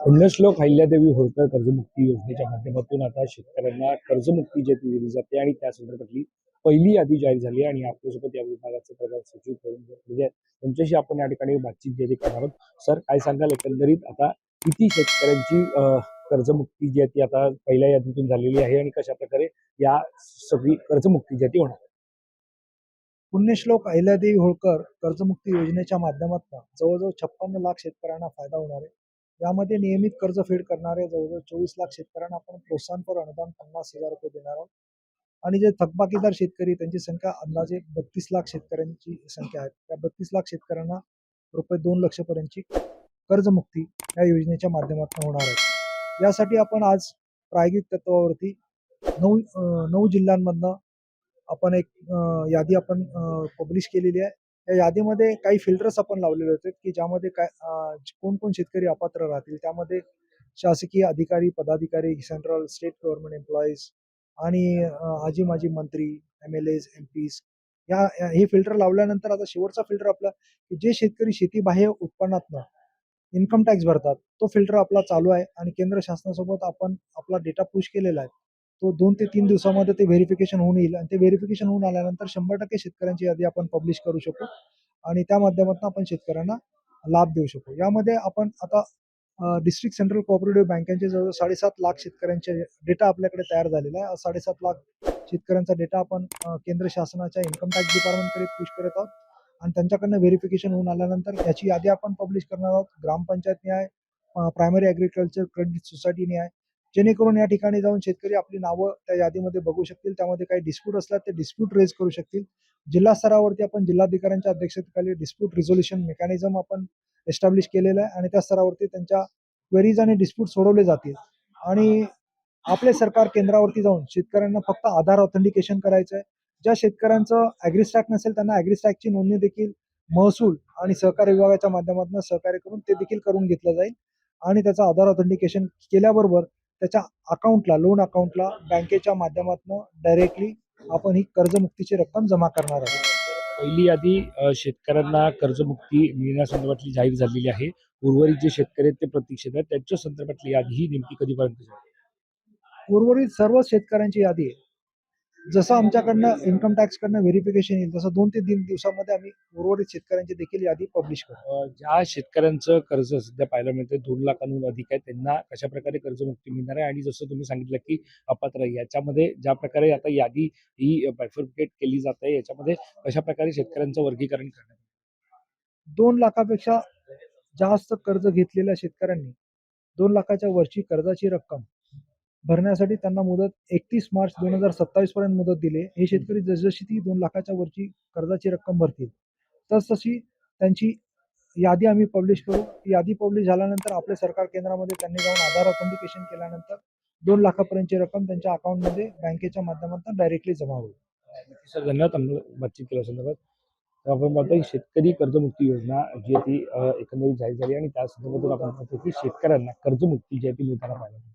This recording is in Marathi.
पुण्यश्लोक अहिल्यादेवी होळकर कर्जमुक्ती योजनेच्या माध्यमातून आता शेतकऱ्यांना कर्जमुक्ती जी ती दिली जाते आणि त्या संदर्भातली पहिली यादी जाहीर झाली आहे आणि आपल्यासोबत या विभागाचे प्रधान सचिव म्हणजे त्यांच्याशी आपण या ठिकाणी बातचीत जी करणार आहोत. सर, काय सांगाल एकंदरीत आता किती शेतकऱ्यांची कर्जमुक्ती जी आहे ती आता पहिल्या यादीतून झालेली आहे आणि कशा प्रकारे या सगळी कर्जमुक्ती जी आहे ती होणार? पुण्यश्लोक अहिल्यादेवी होळकर कर्जमुक्ती योजनेच्या माध्यमातून जवळजवळ 56 लाख शेतकऱ्यांना फायदा होणार आहे. यामध्ये नियमित कर्ज फेड करणारे जवळजवळ 24 लाख शेतकऱ्यांना आपण प्रोत्साहनपर अनुदान 50,000 रुपये देणार आहोत. आणि जे थकबाकीदार शेतकरी त्यांची संख्या अंदाजे 32 लाख शेतकऱ्यांची संख्या आहे. त्या 32 लाख शेतकऱ्यांना रुपये 2 लाख पर्यंतची कर्जमुक्ती या योजनेच्या माध्यमातून होणार आहे. यासाठी आपण आज प्रायोगिक तत्वावरती 9 जिल्ह्यांमधनं आपण एक यादी आपण पब्लिश केलेली आहे. या यादीमध्ये काही फिल्टर्स आपण लावलेले होते, की ज्यामध्ये काय कोण-कोण शेतकरी अपात्र राहतील. त्यामध्ये शासकीय अधिकारी, पदाधिकारी, सेंट्रल, स्टेट गव्हर्नमेंट एम्प्लॉईज आणि आजी-माजी मंत्री, एम-एल-एज, एम-पीज हे फिल्टर लावल्यानंतर आता शेवटचा फिल्टर आपला, की जे शेतकरी शेतीबाह्य उत्पन्नातनं इन्कम टॅक्स भरतात, तो फिल्टर आपला चालू आहे आणि केंद्र शासनासोबत आपण आपला डेटा पुश केलेला आहे. तो 2 ते 3 दिवसामध्ये ते व्हेरिफिकेशन होऊन येईल आणि ते व्हेरिफिकेशन होऊन आल्यानंतर 100% शेतकऱ्यांची यादी आपण पब्लिश करू शकू आणि त्या माध्यमातून आपण शेतकऱ्यांना लाभ देऊ शकू. यामध्ये आपण आता डिस्ट्रिक्ट सेंट्रल कोऑपरेटिव्ह बँकांचे जवळ 7.5 लाख शेतकऱ्यांचे डेटा आपल्याकडे तयार झालेला आहे. 7.5 लाख शेतकऱ्यांचा डेटा आपण केंद्र शासनाच्या इन्कम टॅक्स डिपार्टमेंटकडे पुश करत आहोत आणि त्यांच्याकडनं व्हेरिफिकेशन होऊन आल्यानंतर याची यादी आपण पब्लिश करणार आहोत. ग्रामपंचायत न्याय, प्रायमरी ॲग्रिकल्चर क्रेडिट सोसायटी न्याय, जेणेकरून या ठिकाणी जाऊन शेतकरी आपली नावं त्या यादीमध्ये बघू शकतील. त्यामध्ये काही डिस्प्यूट असला ते डिस्प्यूट रेज करू शकतील. जिल्हा स्तरावरती आपण जिल्हाधिकाऱ्यांच्या अध्यक्षतेखाली डिस्प्यूट रिझोल्युशन मेकॅनिझम आपण एस्टॅब्लिश केलेलं आहे आणि त्या स्तरावरती त्यांच्या क्वेरीज आणि डिस्प्यूट सोडवले जातील. आणि आपले सरकार केंद्रावरती जाऊन शेतकऱ्यांना फक्त आधार ऑथेंटिकेशन करायचं आहे. ज्या शेतकऱ्यांचं ॲग्रिस्टॅक नसेल त्यांना ॲग्रिस्टॅकची नोंदणी देखील महसूल आणि सहकार विभागाच्या माध्यमातून सहकार्य करून ते देखील करून घेतलं जाईल आणि त्याचं आधार ऑथेंटिकेशन केल्याबरोबर त्याच्या अकाउंटला, लोन अकाउंटला बँकेच्या माध्यमातून डायरेक्टली आपण ही कर्जमुक्तीची रक्कम जमा करणार आहोत. पहिली यादी शेतकऱ्यांना कर्जमुक्ती मिळण्यासंदर्भातली जाहीर झालेली आहे. उर्वरित जे शेतकरी आहेत ते प्रतीक्षेत आहेत. त्यांच्या संदर्भातली यादी ही नेमकी कधीपर्यंत जाईल? उर्वरित सर्व शेतकऱ्यांची यादी आहे. जसं आमच्याकडनं इन्कम टॅक्सकडनं व्हेरिफिकेशन येईल तसं 2 ते 3 दिवसामध्ये आम्ही उर्वरित शेतकऱ्यांची देखील यादी पब्लिश करू. ज्या शेतकऱ्यांचं कर्ज सध्या पाहायला मिळतंय 2 लाखांहून अधिक आहे, त्यांना कशाप्रकारे कर्जमुक्ती मिळणार आहे? आणि जसं तुम्ही सांगितलं, की अपात्र आहे, याच्यामध्ये ज्या प्रकारे आता यादी ही बायफर्केट केली जात आहे, याच्यामध्ये कशाप्रकारे शेतकऱ्यांचं वर्गीकरण करण्यात येईल? 2 लाखापेक्षा जास्त कर्ज घेतलेल्या शेतकऱ्यांनी 2 लाखाच्या वरची कर्जाची रक्कम भरण्यासाठी त्यांना मुदत 31 मार्च 2027 पर्यंत मुदत दिली आहे. हे शेतकरी जसजशी ती 2 लाखाच्या वरची कर्जाची रक्कम भरतील, तसतशी त्यांची यादी आम्ही पब्लिश करू. यादी पब्लिश झाल्यानंतर आपले सरकार केंद्रामध्ये त्यांनी जाऊन आधार ऑथेंटिकेशन केल्यानंतर 2 लाखापर्यंतची रक्कम त्यांच्या अकाउंटमध्ये बँकेच्या माध्यमातून डायरेक्टली जमा होईल. सर, धन्यवाद आम्हाला बातचीत केल्यासंदर्भात. तर आपण पाहतो की शेतकरी कर्जमुक्ती योजना जी आहे ती एकंदरीत जाहीर झाली आणि त्या संदर्भातून आपण पाहतो की शेतकऱ्यांना कर्जमुक्ती जी आहे ती मिळताना पाहायला मिळते.